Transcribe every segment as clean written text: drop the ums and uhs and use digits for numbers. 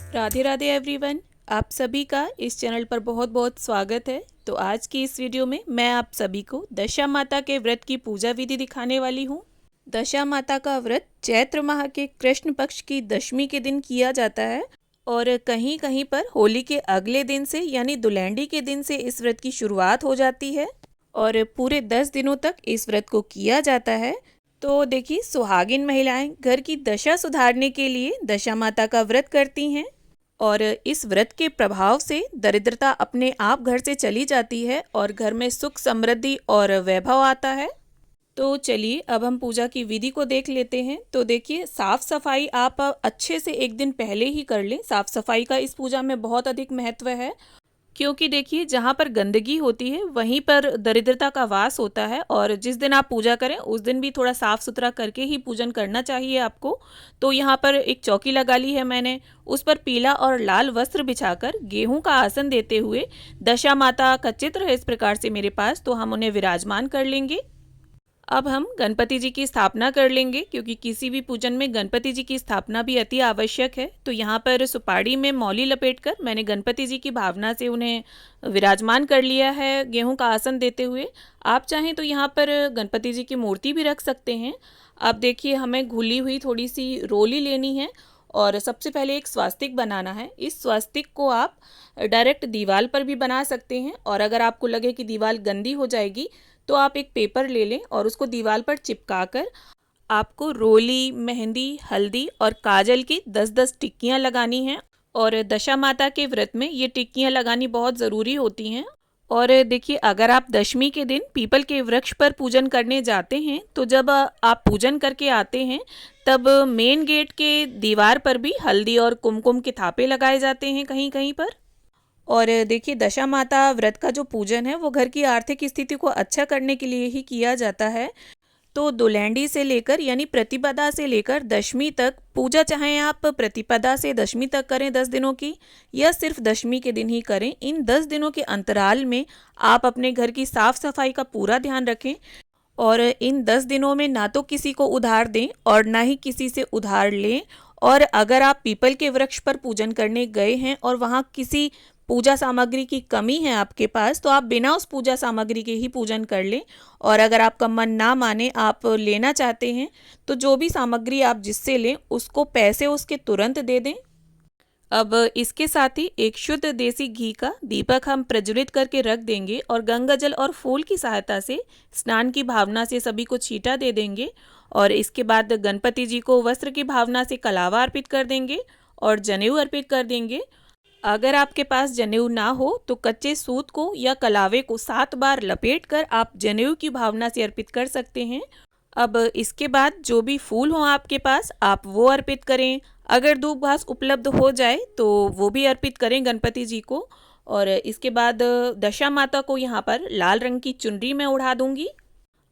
Radhe Radhe everyone. आप सभी का इस चैनल पर बहुत बहुत स्वागत है। तो आज की इस वीडियो में मैं आप सभी को दशा माता के व्रत की पूजा विधि दिखाने वाली हूँ। दशा माता का व्रत चैत्र माह के कृष्ण पक्ष की दशमी के दिन किया जाता है और कहीं कहीं पर होली के अगले दिन से यानी दुलैंडी के दिन से इस व्रत की शुरुआत हो जाती है और पूरे 10 दिनों तक इस व्रत को किया जाता है। तो देखिए, सुहागिन महिलाएं घर की दशा सुधारने के लिए दशा माता का व्रत करती हैं और इस व्रत के प्रभाव से दरिद्रता अपने आप घर से चली जाती है और घर में सुख समृद्धि और वैभव आता है। तो चलिए अब हम पूजा की विधि को देख लेते हैं। तो देखिए, साफ सफाई आप अच्छे से एक दिन पहले ही कर लें। साफ सफाई का इस पूजा में बहुत अधिक महत्व है, क्योंकि देखिए, जहाँ पर गंदगी होती है वहीं पर दरिद्रता का वास होता है और जिस दिन आप पूजा करें उस दिन भी थोड़ा साफ सुथरा करके ही पूजन करना चाहिए आपको। तो यहाँ पर एक चौकी लगा ली है मैंने, उस पर पीला और लाल वस्त्र बिछाकर गेहूं का आसन देते हुए दशा माता का चित्र है इस प्रकार से मेरे पास, तो हम उन्हें विराजमान कर लेंगे। अब हम गणपति जी की स्थापना कर लेंगे, क्योंकि किसी भी पूजन में गणपति जी की स्थापना भी अति आवश्यक है। तो यहाँ पर सुपाड़ी में मौली लपेटकर मैंने गणपति जी की भावना से उन्हें विराजमान कर लिया है गेहूं का आसन देते हुए। आप चाहें तो यहाँ पर गणपति जी की मूर्ति भी रख सकते हैं। अब देखिए, हमें घुली हुई थोड़ी सी रोली लेनी है और सबसे पहले एक स्वास्तिक बनाना है। इस स्वास्तिक को आप डायरेक्ट दीवार पर भी बना सकते हैं और अगर आपको लगे कि दीवार गंदी हो जाएगी तो आप एक पेपर ले लें और उसको दीवार पर चिपका कर आपको रोली, मेहंदी, हल्दी और काजल की 10-10 टिक्कियाँ लगानी हैं। और दशा माता के व्रत में ये टिक्कियाँ लगानी बहुत ज़रूरी होती हैं। और देखिए, अगर आप दशमी के दिन पीपल के वृक्ष पर पूजन करने जाते हैं तो जब आप पूजन करके आते हैं तब मेन गेट के दीवार पर भी हल्दी और कुमकुम के थापे लगाए जाते हैं कहीं कहीं पर। और देखिए, दशा माता व्रत का जो पूजन है वो घर की आर्थिक स्थिति को अच्छा करने के लिए ही किया जाता है। तो दुलैंडी से लेकर यानी प्रतिपदा से लेकर दशमी तक पूजा, चाहे आप प्रतिपदा से दशमी तक करें 10 दिनों की या सिर्फ दशमी के दिन ही करें, इन 10 दिनों के अंतराल में आप अपने घर की साफ सफाई का पूरा ध्यान रखें और इन 10 दिनों में ना तो किसी को उधार दें और ना ही किसी से उधार लें। और अगर आप पीपल के वृक्ष पर पूजन करने गए हैं और वहाँ किसी पूजा सामग्री की कमी है आपके पास, तो आप बिना उस पूजा सामग्री के ही पूजन कर लें। और अगर आपका मन ना माने, आप लेना चाहते हैं, तो जो भी सामग्री आप जिससे लें उसको पैसे उसके तुरंत दे दें। अब इसके साथ ही एक शुद्ध देसी घी का दीपक हम प्रज्वलित करके रख देंगे और गंगा जल और फूल की सहायता से स्नान की भावना से सभी को छींटा दे देंगे। और इसके बाद गणपति जी को वस्त्र की भावना से कलावा अर्पित कर देंगे और जनेऊ अर्पित कर देंगे। अगर आपके पास जनेऊ ना हो तो कच्चे सूत को या कलावे को 7 बार लपेट कर आप जनेऊ की भावना से अर्पित कर सकते हैं। अब इसके बाद जो भी फूल हो आपके पास आप वो अर्पित करें। अगर दूब घास उपलब्ध हो जाए तो वो भी अर्पित करें गणपति जी को। और इसके बाद दशा माता को यहाँ पर लाल रंग की चुनरी में उड़ा दूंगी।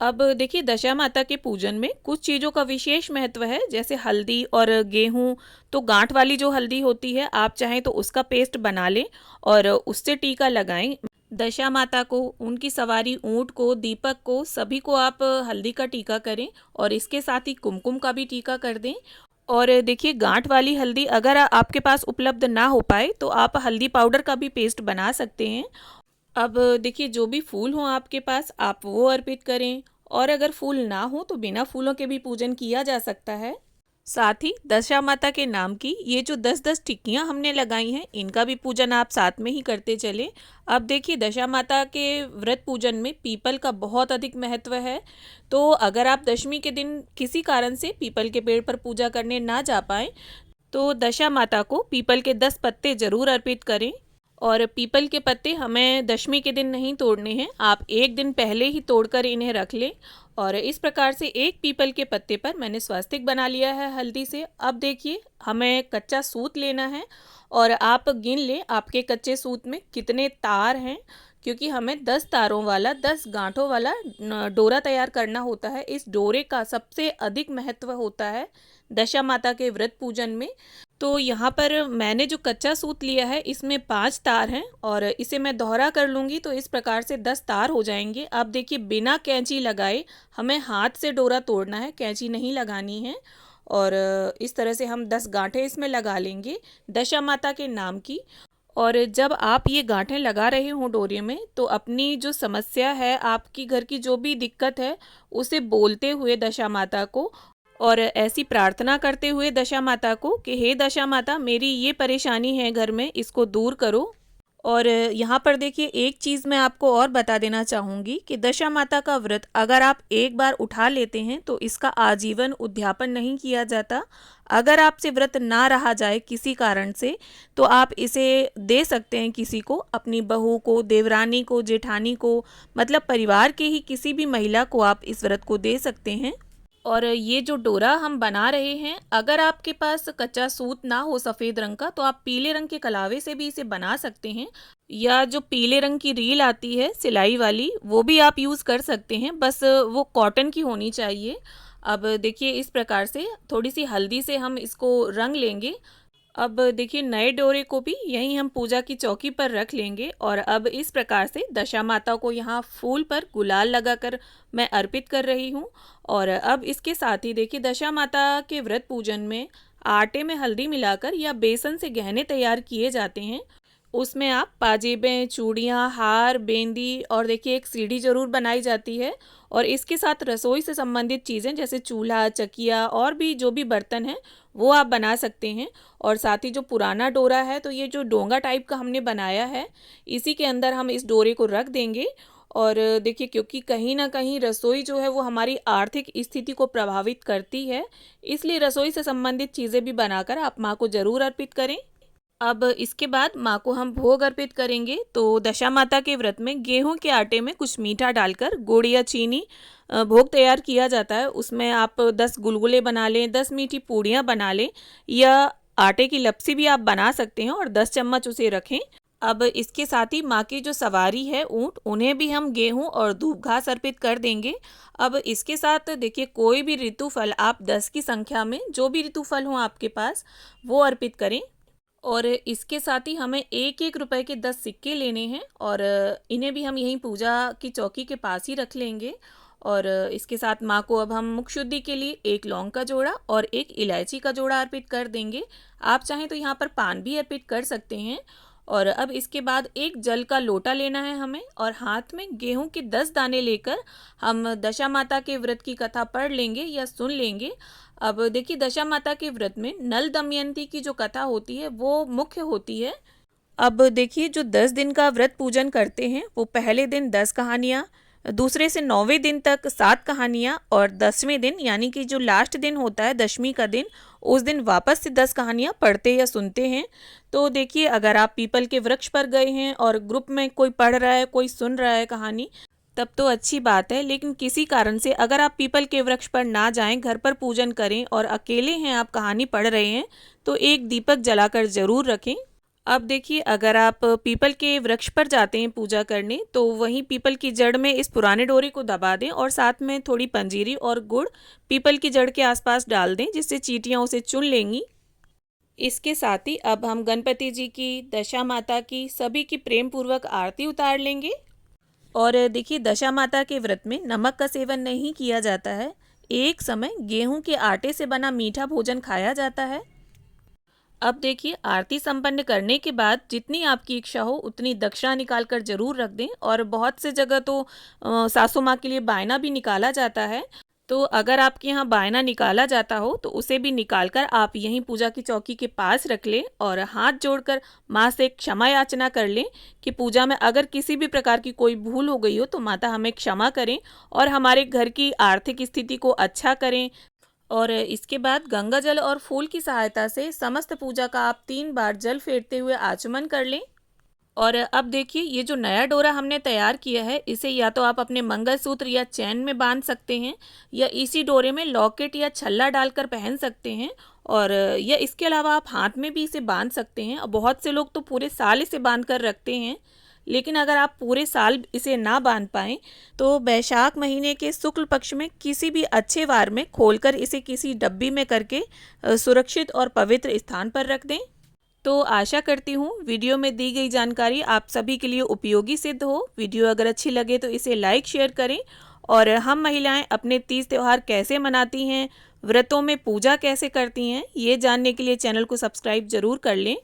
अब देखिए, दशा माता के पूजन में कुछ चीज़ों का विशेष महत्व है, जैसे हल्दी और गेहूं। तो गांठ वाली जो हल्दी होती है आप चाहें तो उसका पेस्ट बना लें और उससे टीका लगाएं। दशा माता को, उनकी सवारी ऊंट को, दीपक को, सभी को आप हल्दी का टीका करें और इसके साथ ही कुमकुम का भी टीका कर दें। और देखिए, गांठ वाली हल्दी अगर आपके पास उपलब्ध ना हो पाए तो आप हल्दी पाउडर का भी पेस्ट बना सकते हैं। अब देखिए, जो भी फूल हों आपके पास आप वो अर्पित करें और अगर फूल ना हो तो बिना फूलों के भी पूजन किया जा सकता है। साथ ही दशा माता के नाम की ये जो 10-10 टिक्कियाँ हमने लगाई हैं इनका भी पूजन आप साथ में ही करते चले। अब देखिए, दशा माता के व्रत पूजन में पीपल का बहुत अधिक महत्व है। तो अगर आप दशमी के दिन किसी कारण से पीपल के पेड़ पर पूजा करने ना जा पाए तो दशा माता को पीपल के 10 पत्ते जरूर अर्पित करें। और पीपल के पत्ते हमें दशमी के दिन नहीं तोड़ने हैं, आप एक दिन पहले ही तोड़कर इन्हें रख लें। और इस प्रकार से एक पीपल के पत्ते पर मैंने स्वास्तिक बना लिया है हल्दी से। अब देखिए, हमें कच्चा सूत लेना है और आप गिन लें आपके कच्चे सूत में कितने तार हैं, क्योंकि हमें 10 तारों वाला, 10 गांठों वाला डोरा तैयार करना होता है। इस डोरे का सबसे अधिक महत्व होता है दशा माता के व्रत पूजन में। तो यहाँ पर मैंने जो कच्चा सूत लिया है इसमें 5 तार हैं और इसे मैं दोहरा कर लूँगी तो इस प्रकार से 10 तार हो जाएंगे। अब देखिए, बिना कैंची लगाए हमें हाथ से डोरा तोड़ना है, कैंची नहीं लगानी है। और इस तरह से हम 10 गांठें इसमें लगा लेंगे दशा माता के नाम की। और जब आप ये गांठें लगा रहे हो डोरी में, तो अपनी जो समस्या है, आपकी घर की जो भी दिक्कत है, उसे बोलते हुए दशा माता को और ऐसी प्रार्थना करते हुए दशा माता को कि हे दशा माता, मेरी ये परेशानी है घर में, इसको दूर करो। और यहाँ पर देखिए, एक चीज़ मैं आपको और बता देना चाहूँगी कि दशा माता का व्रत अगर आप एक बार उठा लेते हैं तो इसका आजीवन उद्यापन नहीं किया जाता। अगर आपसे व्रत ना रहा जाए किसी कारण से, तो आप इसे दे सकते हैं किसी को, अपनी बहू को, देवरानी को, जेठानी को, मतलब परिवार के ही किसी भी महिला को आप इस व्रत को दे सकते हैं। और ये जो डोरा हम बना रहे हैं, अगर आपके पास कच्चा सूत ना हो सफ़ेद रंग का, तो आप पीले रंग के कलावे से भी इसे बना सकते हैं, या जो पीले रंग की रील आती है सिलाई वाली, वो भी आप यूज़ कर सकते हैं, बस वो कॉटन की होनी चाहिए। अब देखिए, इस प्रकार से थोड़ी सी हल्दी से हम इसको रंग लेंगे। अब देखिए, नए डोरे को भी यहीं हम पूजा की चौकी पर रख लेंगे और अब इस प्रकार से दशा माता को यहाँ फूल पर गुलाल लगाकर मैं अर्पित कर रही हूँ। और अब इसके साथ ही देखिए, दशा माता के व्रत पूजन में आटे में हल्दी मिलाकर या बेसन से गहने तैयार किए जाते हैं। उसमें आप पाजेबें, चूड़ियाँ, हार, बेंदी और देखिए एक सीढ़ी ज़रूर बनाई जाती है। और इसके साथ रसोई से संबंधित चीज़ें जैसे चूल्हा, चकिया और भी जो भी बर्तन हैं, वो आप बना सकते हैं। और साथ ही जो पुराना डोरा है, तो ये जो डोंगा टाइप का हमने बनाया है, इसी के अंदर हम इस डोरे को रख देंगे। और देखिए, क्योंकि कहीं ना कहीं रसोई जो है वो हमारी आर्थिक स्थिति को प्रभावित करती है, इसलिए रसोई से संबंधित चीज़ें भी बनाकर आप माँ को ज़रूर अर्पित करें। अब इसके बाद माँ को हम भोग अर्पित करेंगे। तो दशा माता के व्रत में गेहूं के आटे में कुछ मीठा डालकर गुड़ या चीनी भोग तैयार किया जाता है। उसमें आप 10 गुलगुले बना लें, 10 मीठी पूड़ियाँ बना लें, या आटे की लपसी भी आप बना सकते हैं और 10 चम्मच उसे रखें। अब इसके साथ ही माँ की जो सवारी है ऊँट, उन्हें भी हम गेहूं और दूब घास अर्पित कर देंगे। अब इसके साथ देखिए, कोई भी ऋतु फल आप 10 की संख्या में, जो भी ऋतु फल हो आपके पास, वो अर्पित करें। और इसके साथ ही हमें 1-1 रुपए के 10 सिक्के लेने हैं और इन्हें भी हम यहीं पूजा की चौकी के पास ही रख लेंगे। और इसके साथ माँ को अब हम मुख शुद्धि के लिए 1 लौंग का जोड़ा और 1 इलायची का जोड़ा अर्पित कर देंगे। आप चाहें तो यहाँ पर पान भी अर्पित कर सकते हैं। और अब इसके बाद एक जल का लोटा लेना है हमें और हाथ में गेहूं के 10 दाने लेकर हम दशा माता के व्रत की कथा पढ़ लेंगे या सुन लेंगे। अब देखिए, दशा माता के व्रत में नल दमयंती की जो कथा होती है वो मुख्य होती है। अब देखिए, जो 10 दिन का व्रत पूजन करते हैं, वो पहले दिन 10 कहानियाँ, दूसरे से 9वें दिन तक 7 कहानियाँ और 10वें दिन यानी कि जो लास्ट दिन होता है, दशमी का दिन, उस दिन वापस से 10 कहानियाँ पढ़ते या सुनते हैं। तो देखिए, अगर आप पीपल के वृक्ष पर गए हैं और ग्रुप में कोई पढ़ रहा है, कोई सुन रहा है कहानी, तब तो अच्छी बात है। लेकिन किसी कारण से अगर आप पीपल के वृक्ष पर ना जाएं, घर पर पूजन करें और अकेले हैं, आप कहानी पढ़ रहे हैं, तो एक दीपक जलाकर ज़रूर रखें। अब देखिए, अगर आप पीपल के वृक्ष पर जाते हैं पूजा करने, तो वहीं पीपल की जड़ में इस पुराने डोरे को दबा दें और साथ में थोड़ी पंजीरी और गुड़ पीपल की जड़ के आसपास डाल दें, जिससे चींटियाँ उसे चुन लेंगी। इसके साथ ही अब हम गणपति जी की, दशा माता की, सभी की प्रेम पूर्वक आरती उतार लेंगे। और देखिए, दशा माता के व्रत में नमक का सेवन नहीं किया जाता है। एक समय गेहूं के आटे से बना मीठा भोजन खाया जाता है। अब देखिए, आरती संपन्न करने के बाद जितनी आपकी इच्छा हो उतनी दक्षिणा निकाल कर जरूर रख दें। और बहुत से जगह तो सासू माँ के लिए बायना भी निकाला जाता है। तो अगर आपके यहाँ बायना निकाला जाता हो, तो उसे भी निकाल कर आप यहीं पूजा की चौकी के पास रख लें और हाथ जोड़कर माँ से क्षमा याचना कर लें कि पूजा में अगर किसी भी प्रकार की कोई भूल हो गई हो, तो माता हमें क्षमा करें और हमारे घर की आर्थिक स्थिति को अच्छा करें। और इसके बाद गंगा जल और फूल की सहायता से समस्त पूजा का आप 3 बार जल फेरते हुए आचमन कर लें। और अब देखिए, ये जो नया डोरा हमने तैयार किया है, इसे या तो आप अपने मंगलसूत्र या चैन में बांध सकते हैं, या इसी डोरे में लॉकेट या छल्ला डालकर पहन सकते हैं। और या इसके अलावा आप हाथ में भी इसे बांध सकते हैं। और बहुत से लोग तो पूरे साल इसे बांध कर रखते हैं। लेकिन अगर आप पूरे साल इसे ना बांध पाएँ, तो बैशाख महीने के शुक्ल पक्ष में किसी भी अच्छे वार में खोलकर इसे किसी डब्बी में करके सुरक्षित और पवित्र स्थान पर रख दें। तो आशा करती हूँ वीडियो में दी गई जानकारी आप सभी के लिए उपयोगी सिद्ध हो। वीडियो अगर अच्छी लगे तो इसे लाइक शेयर करें। और हम महिलाएं अपने तीज त्यौहार कैसे मनाती हैं, व्रतों में पूजा कैसे करती हैं, ये जानने के लिए चैनल को सब्सक्राइब जरूर कर लें।